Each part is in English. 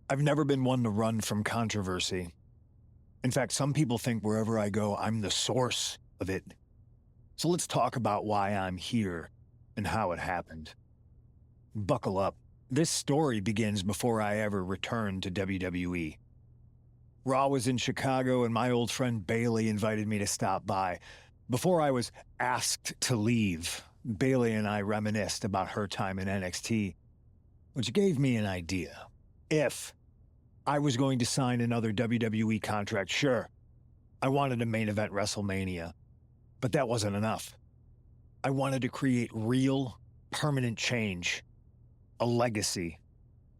I've never been one to run from controversy. In fact, some people think wherever I go, I'm the source of it. So let's talk about why I'm here and how it happened. Buckle up. This story begins before I ever returned to WWE. Raw was in Chicago, and my old friend Bayley invited me to stop by. Before I was asked to leave, Bayley and I reminisced about her time in NXT, which gave me an idea. If I was going to sign another WWE contract, sure, I wanted a main event WrestleMania, but that wasn't enough. I wanted to create real, permanent change, a legacy.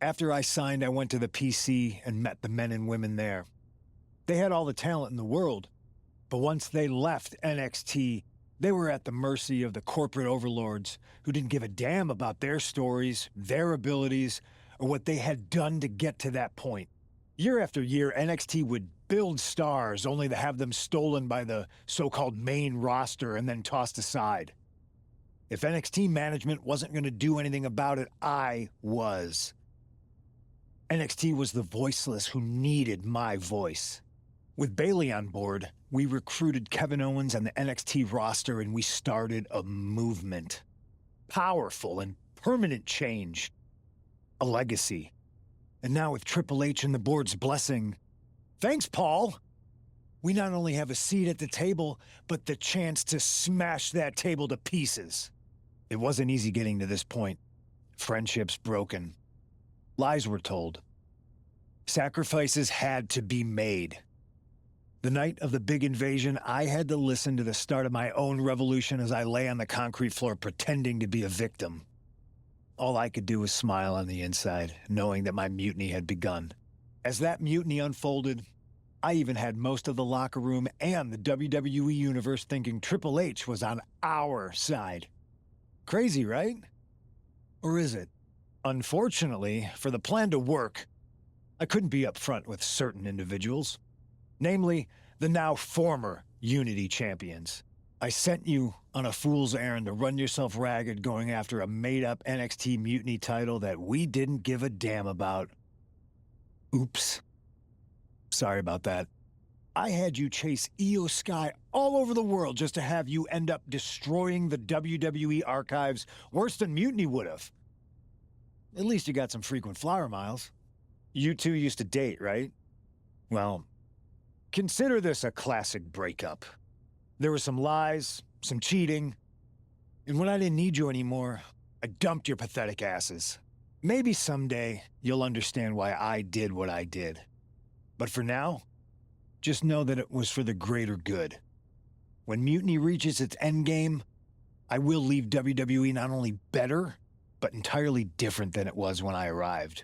After I signed, I went to the PC and met the men and women there. They had all the talent in the world, but once they left NXT, they were at the mercy of the corporate overlords who didn't give a damn about their stories, their abilities, or what they had done to get to that point. Year after year, NXT would build stars only to have them stolen by the so-called main roster and then tossed aside. If NXT management wasn't going to do anything about it, I was. NXT was the voiceless who needed my voice. With Bayley on board, we recruited Kevin Owens and the NXT roster, and we started a movement. Powerful and permanent change. A legacy. And now with Triple H and the board's blessing, thanks, Paul! We not only have a seat at the table, but the chance to smash that table to pieces. It wasn't easy getting to this point. Friendships broken. Lies were told. Sacrifices had to be made. The night of the big invasion, I had to listen to the start of my own revolution as I lay on the concrete floor pretending to be a victim. All I could do was smile on the inside, knowing that my mutiny had begun. As that mutiny unfolded, I even had most of the locker room and the WWE Universe thinking Triple H was on our side. Crazy, right? Or is it? Unfortunately, for the plan to work, I couldn't be upfront with certain individuals. Namely, the now former Unity champions. I sent you on a fool's errand to run yourself ragged going after a made-up NXT Mutiny title that we didn't give a damn about. Oops. Sorry about that. I had you chase Io Sky all over the world just to have you end up destroying the WWE archives worse than Mutiny would have. At least you got some frequent flyer miles. You two used to date, right? Well, consider this a classic breakup. There were some lies, some cheating, and when I didn't need you anymore, I dumped your pathetic asses. Maybe someday you'll understand why I did what I did. But for now, just know that it was for the greater good. When Mutiny reaches its endgame, I will leave WWE not only better, but entirely different than it was when I arrived.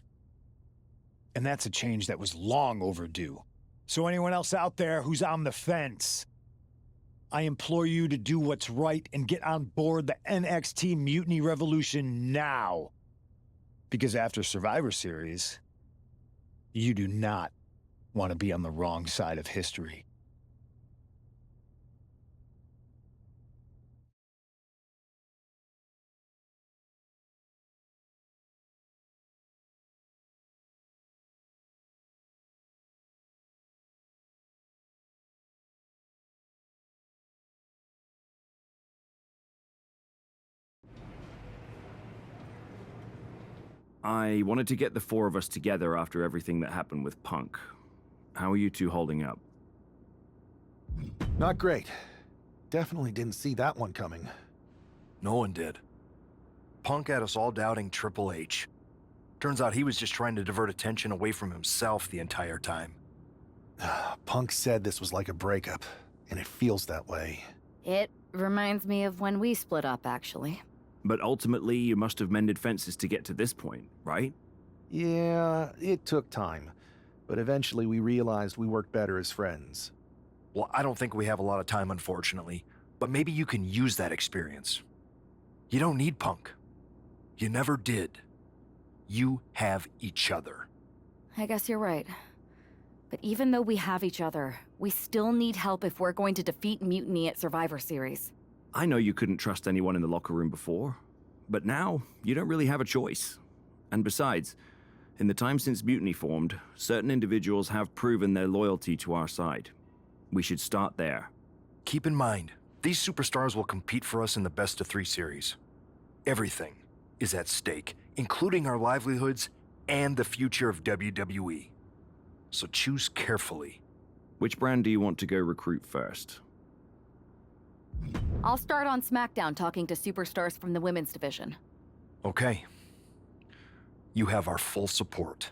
And that's a change that was long overdue. So anyone else out there who's on the fence, I implore you to do what's right and get on board the NXT Mutiny Revolution now. Because after Survivor Series, you do not want to be on the wrong side of history. I wanted to get the four of us together after everything that happened with Punk. How are you two holding up? Not great. Definitely didn't see that one coming. No one did. Punk had us all doubting Triple H. Turns out he was just trying to divert attention away from himself the entire time. Punk said this was like a breakup, and it feels that way. It reminds me of when we split up, actually. But ultimately, you must have mended fences to get to this point, right? Yeah, it took time. But eventually we realized we worked better as friends. Well, I don't think we have a lot of time, unfortunately. But maybe you can use that experience. You don't need Punk. You never did. You have each other. I guess you're right. But even though we have each other, we still need help if we're going to defeat Mutiny at Survivor Series. I know you couldn't trust anyone in the locker room before, but now you don't really have a choice. And besides, In the time since Mutiny formed, certain individuals have proven their loyalty to our side. We should start there. Keep in mind, these superstars will compete for us in the best-of-3 series. Everything is at stake, including our livelihoods and the future of WWE. So choose carefully. Which brand do you want to go recruit first? I'll start on SmackDown talking to superstars from the women's division. Okay. You have our full support.